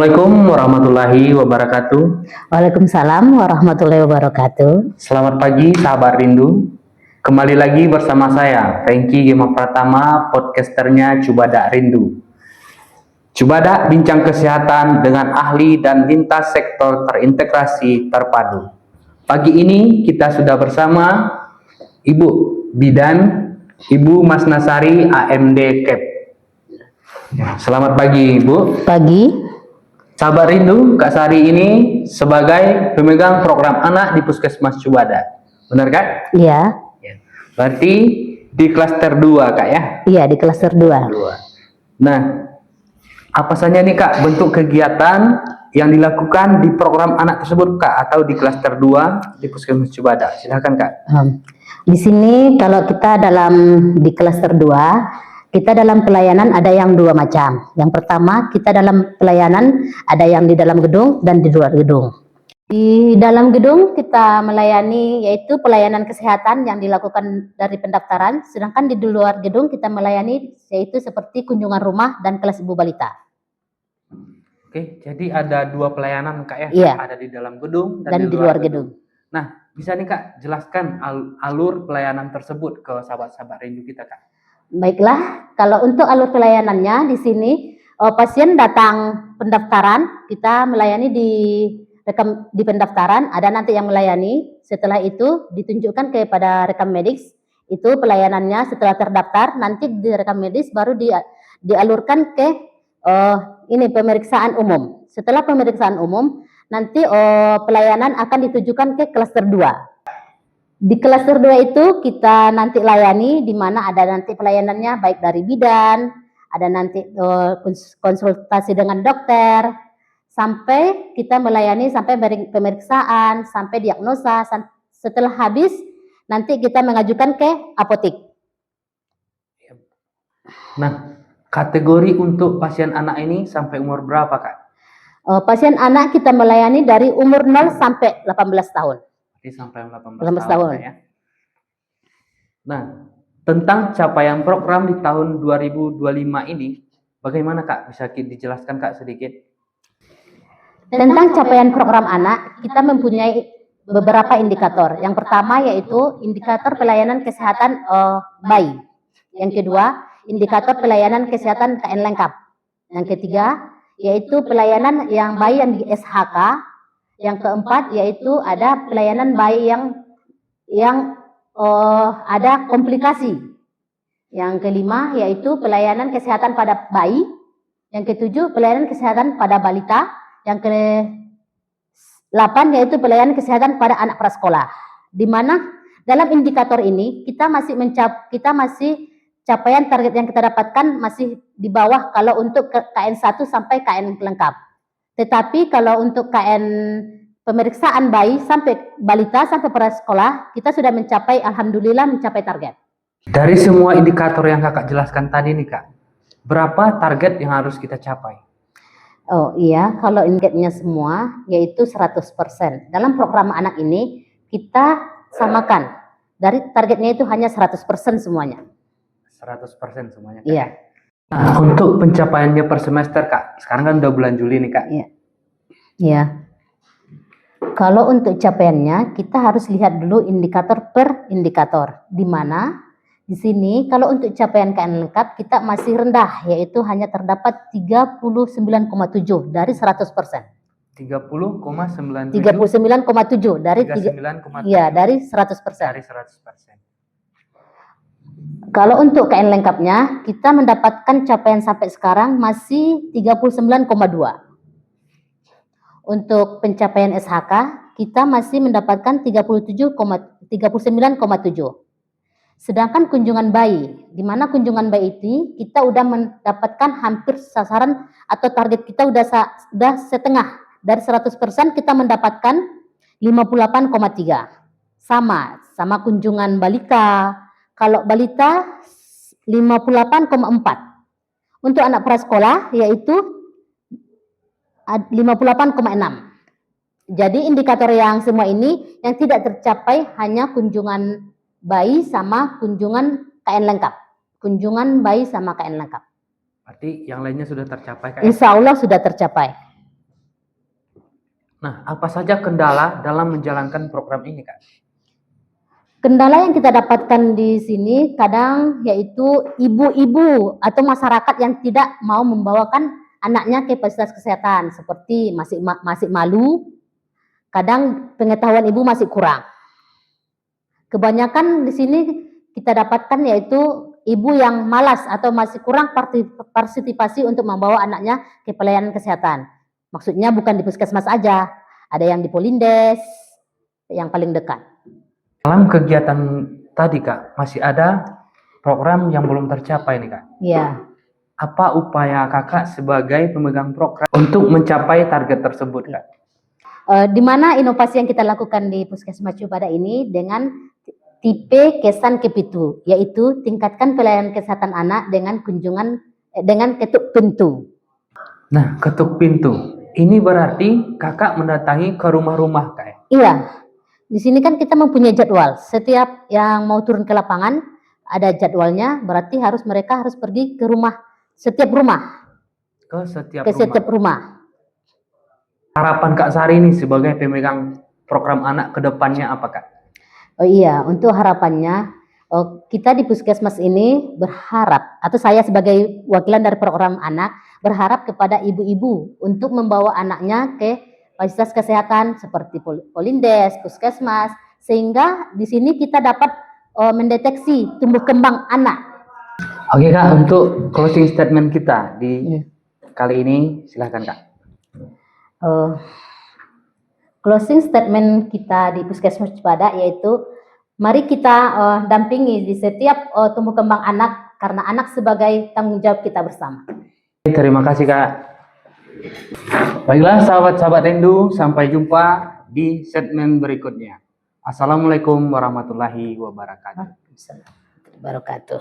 Assalamualaikum warahmatullahi wabarakatuh. Waalaikumsalam warahmatullahi wabarakatuh. Selamat pagi sahabat rindu. Kembali lagi bersama saya, Franky Gema Pratama, podcasternya Cubadak Rindu. Cubadak bincang kesehatan dengan ahli dan lintas sektor terintegrasi terpadu. Pagi ini kita sudah bersama Ibu Bidan, Ibu Mas Nasari, AMD Cap. Selamat pagi Ibu. Pagi. Sahabat rindu, Kak Sari ini sebagai pemegang program anak di Puskesmas Cubadak. Benar Kak? Iya. Berarti di klaster 2 Kak ya? Iya, di klaster 2. Nah, apa saja nih Kak bentuk kegiatan yang dilakukan di program anak tersebut Kak, atau di klaster 2 di Puskesmas Cubadak? Silakan Kak. Di sini kalau kita di klaster 2, kita dalam pelayanan ada yang dua macam. Yang pertama, kita dalam pelayanan ada yang di dalam gedung dan di luar gedung. Di dalam gedung kita melayani yaitu pelayanan kesehatan yang dilakukan dari pendaftaran, sedangkan di luar gedung kita melayani yaitu seperti kunjungan rumah dan kelas ibu balita. Oke, jadi ada dua pelayanan Kak ya? Iya. Ada di dalam gedung dan di luar gedung. Nah, bisa nih Kak jelaskan alur pelayanan tersebut ke sahabat-sahabat rindu kita Kak? Baiklah, kalau untuk alur pelayanannya di sini pasien datang pendaftaran, kita melayani di pendaftaran, ada nanti yang melayani. Setelah itu ditunjukkan kepada rekam medis, itu pelayanannya setelah terdaftar, nanti di rekam medis baru dialurkan ke pemeriksaan umum. Setelah pemeriksaan umum, nanti pelayanan akan ditujukan ke klaster 2. Di klaster 2 itu kita nanti layani, di mana ada nanti pelayanannya baik dari bidan, ada nanti konsultasi dengan dokter, sampai kita melayani sampai pemeriksaan, sampai diagnosa. Setelah habis, nanti kita mengajukan ke apotek. Nah, kategori untuk pasien anak ini sampai umur berapa Kak? Pasien anak kita melayani dari umur 0 sampai 18 tahun. Sampai 18 tahun ya. Nah, tentang capaian program di tahun 2025 ini, bagaimana Kak? Bisa dijelaskan Kak sedikit? Tentang capaian program anak, kita mempunyai beberapa indikator. Yang pertama yaitu indikator pelayanan kesehatan bayi. Yang kedua, indikator pelayanan kesehatan KN lengkap. Yang ketiga, yaitu pelayanan yang bayi yang di SHK. Yang keempat yaitu ada pelayanan bayi yang ada komplikasi. Yang kelima yaitu pelayanan kesehatan pada bayi. Yang ketujuh pelayanan kesehatan pada balita. Yang ke-8 yaitu pelayanan kesehatan pada anak prasekolah. Di mana dalam indikator ini kita masih capaian target yang kita dapatkan masih di bawah kalau untuk KN 1 sampai KN lengkap. Tetapi kalau untuk KN pemeriksaan bayi sampai balita sampai prasekolah, kita sudah alhamdulillah mencapai target. Dari semua indikator yang Kakak jelaskan tadi nih Kak, berapa target yang harus kita capai? Oh iya, kalau targetnya semua yaitu 100%. Dalam program anak ini kita samakan. Dari targetnya itu hanya 100% semuanya. 100% semuanya Kak? Iya. Nah, untuk pencapaiannya per semester Kak, sekarang kan udah bulan Juli nih Kak. Iya. Kalau untuk capaiannya, kita harus lihat dulu indikator per indikator. Di mana di sini kalau untuk capaian KN lengkap kita masih rendah, yaitu hanya terdapat 39,7 dari 100%. 30,97 dari 39,7 dari 100%. Dari 100%. Kalau untuk KN lengkapnya, kita mendapatkan capaian sampai sekarang masih 39,2. Untuk pencapaian SHK, kita masih mendapatkan 39,7. Sedangkan kunjungan bayi, di mana kunjungan bayi ini kita udah mendapatkan hampir sasaran atau target kita udah setengah. Dari 100% kita mendapatkan 58,3. Sama kunjungan balita. Kalau balita 58,4. Untuk anak prasekolah yaitu 58,6. Jadi indikator yang semua ini yang tidak tercapai hanya kunjungan bayi sama kunjungan KN lengkap. Kunjungan bayi sama KN lengkap. Berarti yang lainnya sudah tercapai Kak? Insya Allah sudah tercapai. Nah, apa saja kendala dalam menjalankan program ini, Kak? Kendala yang kita dapatkan di sini kadang yaitu ibu-ibu atau masyarakat yang tidak mau membawakan anaknya ke fasilitas kesehatan, seperti masih malu, kadang pengetahuan ibu masih kurang. Kebanyakan di sini kita dapatkan yaitu ibu yang malas atau masih kurang partisipasi untuk membawa anaknya ke pelayanan kesehatan. Maksudnya bukan di puskesmas aja, ada yang di Polindes, yang paling dekat. Dalam kegiatan tadi, Kak, masih ada program yang belum tercapai nih, Kak. Iya. Apa upaya Kakak sebagai pemegang program untuk mencapai target tersebut, Kak? Di mana inovasi yang kita lakukan di Puskesmas Cubada ini dengan tipe kesan kepitu, yaitu tingkatkan pelayanan kesehatan anak dengan kunjungan dengan ketuk pintu. Nah, ketuk pintu. Ini berarti Kakak mendatangi ke rumah-rumah, Kak. Iya. Di sini kan kita mempunyai jadwal. Setiap yang mau turun ke lapangan ada jadwalnya, berarti mereka harus pergi ke rumah, setiap rumah. Ke setiap Ke rumah. setiap rumah. Harapan Kak Sari ini sebagai pemegang program anak ke depannya apa, Kak? Oh iya, untuk harapannya kita di Puskesmas ini berharap, atau saya sebagai wakilan dari program anak berharap kepada ibu-ibu untuk membawa anaknya ke fasilitas kesehatan seperti Polindes, Puskesmas, sehingga di sini kita dapat mendeteksi tumbuh kembang anak. Oke, Kak, untuk closing statement kita di kali ini silahkan, Kak. Closing statement kita di Puskesmas Cubada yaitu mari kita dampingi di setiap tumbuh kembang anak, karena anak sebagai tanggung jawab kita bersama. Terima kasih, Kak. Baiklah sahabat-sahabat rindu, sampai jumpa di segmen berikutnya. Assalamualaikum warahmatullahi wabarakatuh. Wabarakatuh.